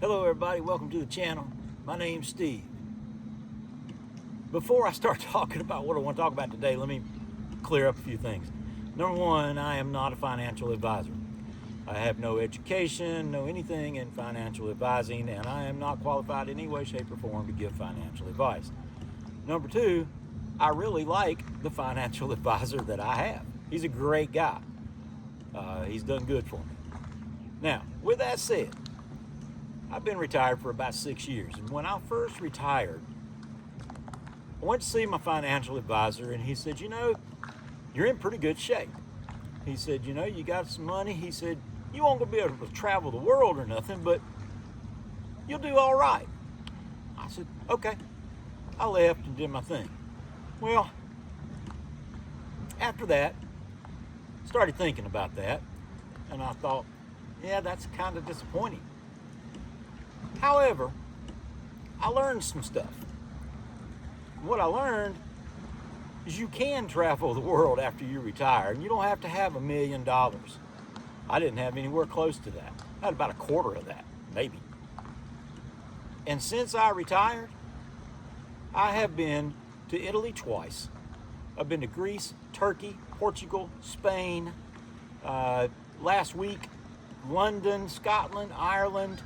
Hello everybody, welcome to the channel. My name's Steve. Before I start talking about what I want to talk about today, let me clear up a few things. Number one, I am not a financial advisor. I have no education, no anything in financial advising, and I am not qualified in any way, shape, or form to give financial advice. Number two, I really like the financial advisor that I have. He's a great guy. He's done good for me. Now, with that said, I've been retired for about 6 years, and when I first retired, I went to see my financial advisor, and he said, you're in pretty good shape. He said, you got some money. He said, you won't be able to travel the world or nothing, but you'll do all right. I said, okay. I left and did my thing. Well, after that, started thinking about that, and I thought, yeah, that's kind of disappointing. However, I learned some stuff. What I learned is you can travel the world after you retire, and you don't have to have $1 million. I didn't have anywhere close to that. I had about a quarter of that, maybe. And since I retired, I have been to Italy twice. I've been to Greece, Turkey, Portugal, Spain, last week, London, Scotland, Ireland,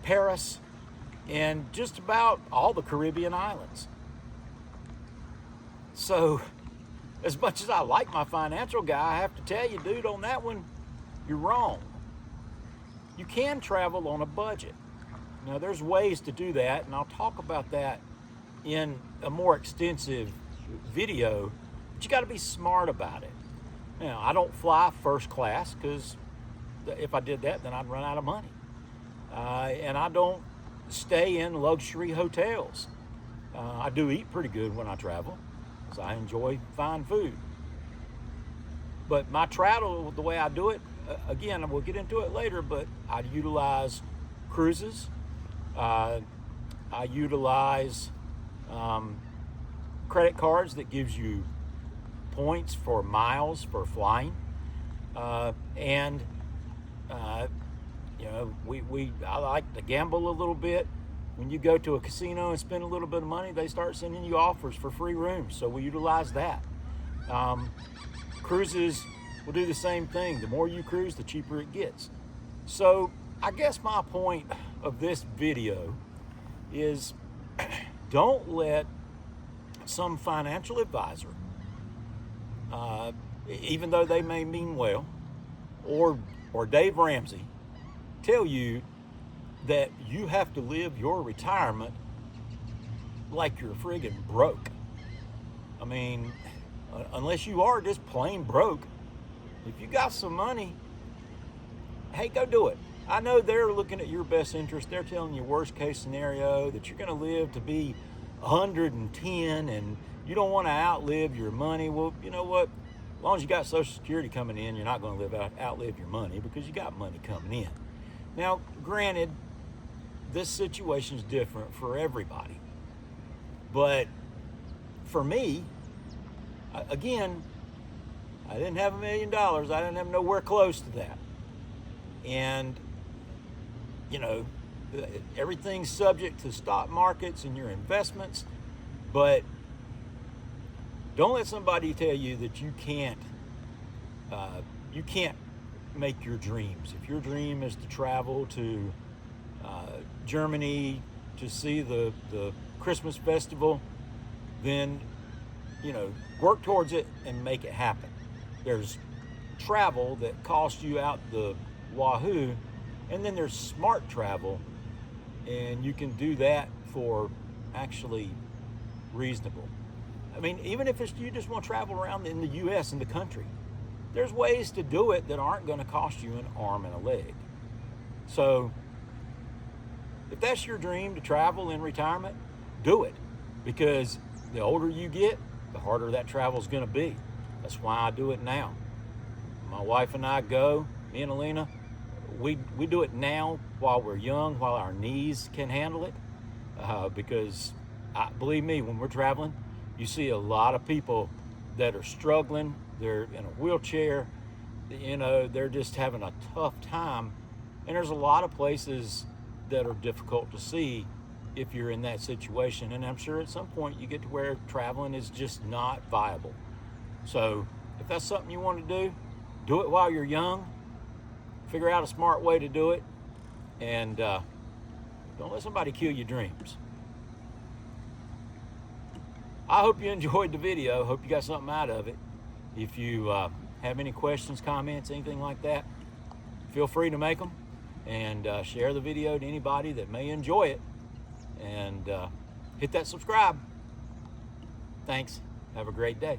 Paris, and just about all the Caribbean islands. So, as much as I like my financial guy, I have to tell you, dude, on that one, you're wrong. You can travel on a budget. Now, there's ways to do that, and I'll talk about that in a more extensive video, but you got to be smart about it. Now, I don't fly first class because if I did that, then I'd run out of money. And I don't stay in luxury hotels. I do eat pretty good when I travel, because I enjoy fine food. But my travel, the way I do it, again, we'll get into it later, but I utilize cruises. I utilize credit cards that gives you points for miles for flying. I like to gamble a little bit. When you go to a casino and spend a little bit of money, they start sending you offers for free rooms, so we utilize that. Cruises will do the same thing. The more you cruise, the cheaper it gets. So I guess my point of this video is don't let some financial advisor, even though they may mean well, or Dave Ramsey, tell you that you have to live your retirement like you're friggin' broke. I mean, unless you are just plain broke, if you got some money, hey, go do it. I know they're looking at your best interest. They're telling you worst case scenario that you're going to live to be 110 and you don't want to outlive your money. Well, you know what? As long as you got Social Security coming in, you're not going to outlive your money because you got money coming in. Now, granted, this situation is different for everybody. But for me, again, I didn't have $1 million. I didn't have nowhere close to that. And, everything's subject to stock markets and your investments. But don't let somebody tell you that you can't make your dreams. If your dream is to travel to Germany to see the Christmas festival, then work towards it and make it happen. There's travel that costs you out the wahoo, and then there's smart travel, and you can do that for actually reasonable. I mean, even if you just want to travel around in the U.S. and the country, there's ways to do it that aren't going to cost you an arm and a leg. So if that's your dream to travel in retirement, do it, because the older you get, the harder that travel is going to be. That's why I do it now. My wife and I go, me and Alina, we do it now while we're young, while our knees can handle it, because believe me, when we're traveling, you see a lot of people that are struggling. They're in a wheelchair. They're just having a tough time And there's a lot of places that are difficult to see if you're in that situation. And I'm sure at some point you get to where traveling is just not viable. So if that's something you want to do it while you're young. Figure out a smart way to do it. And don't let somebody kill your dreams. I hope you enjoyed the video. Hope you got something out of it. If you have any questions, comments, anything like that, feel free to make them and share the video to anybody that may enjoy it. And hit that subscribe. Thanks. Have a great day.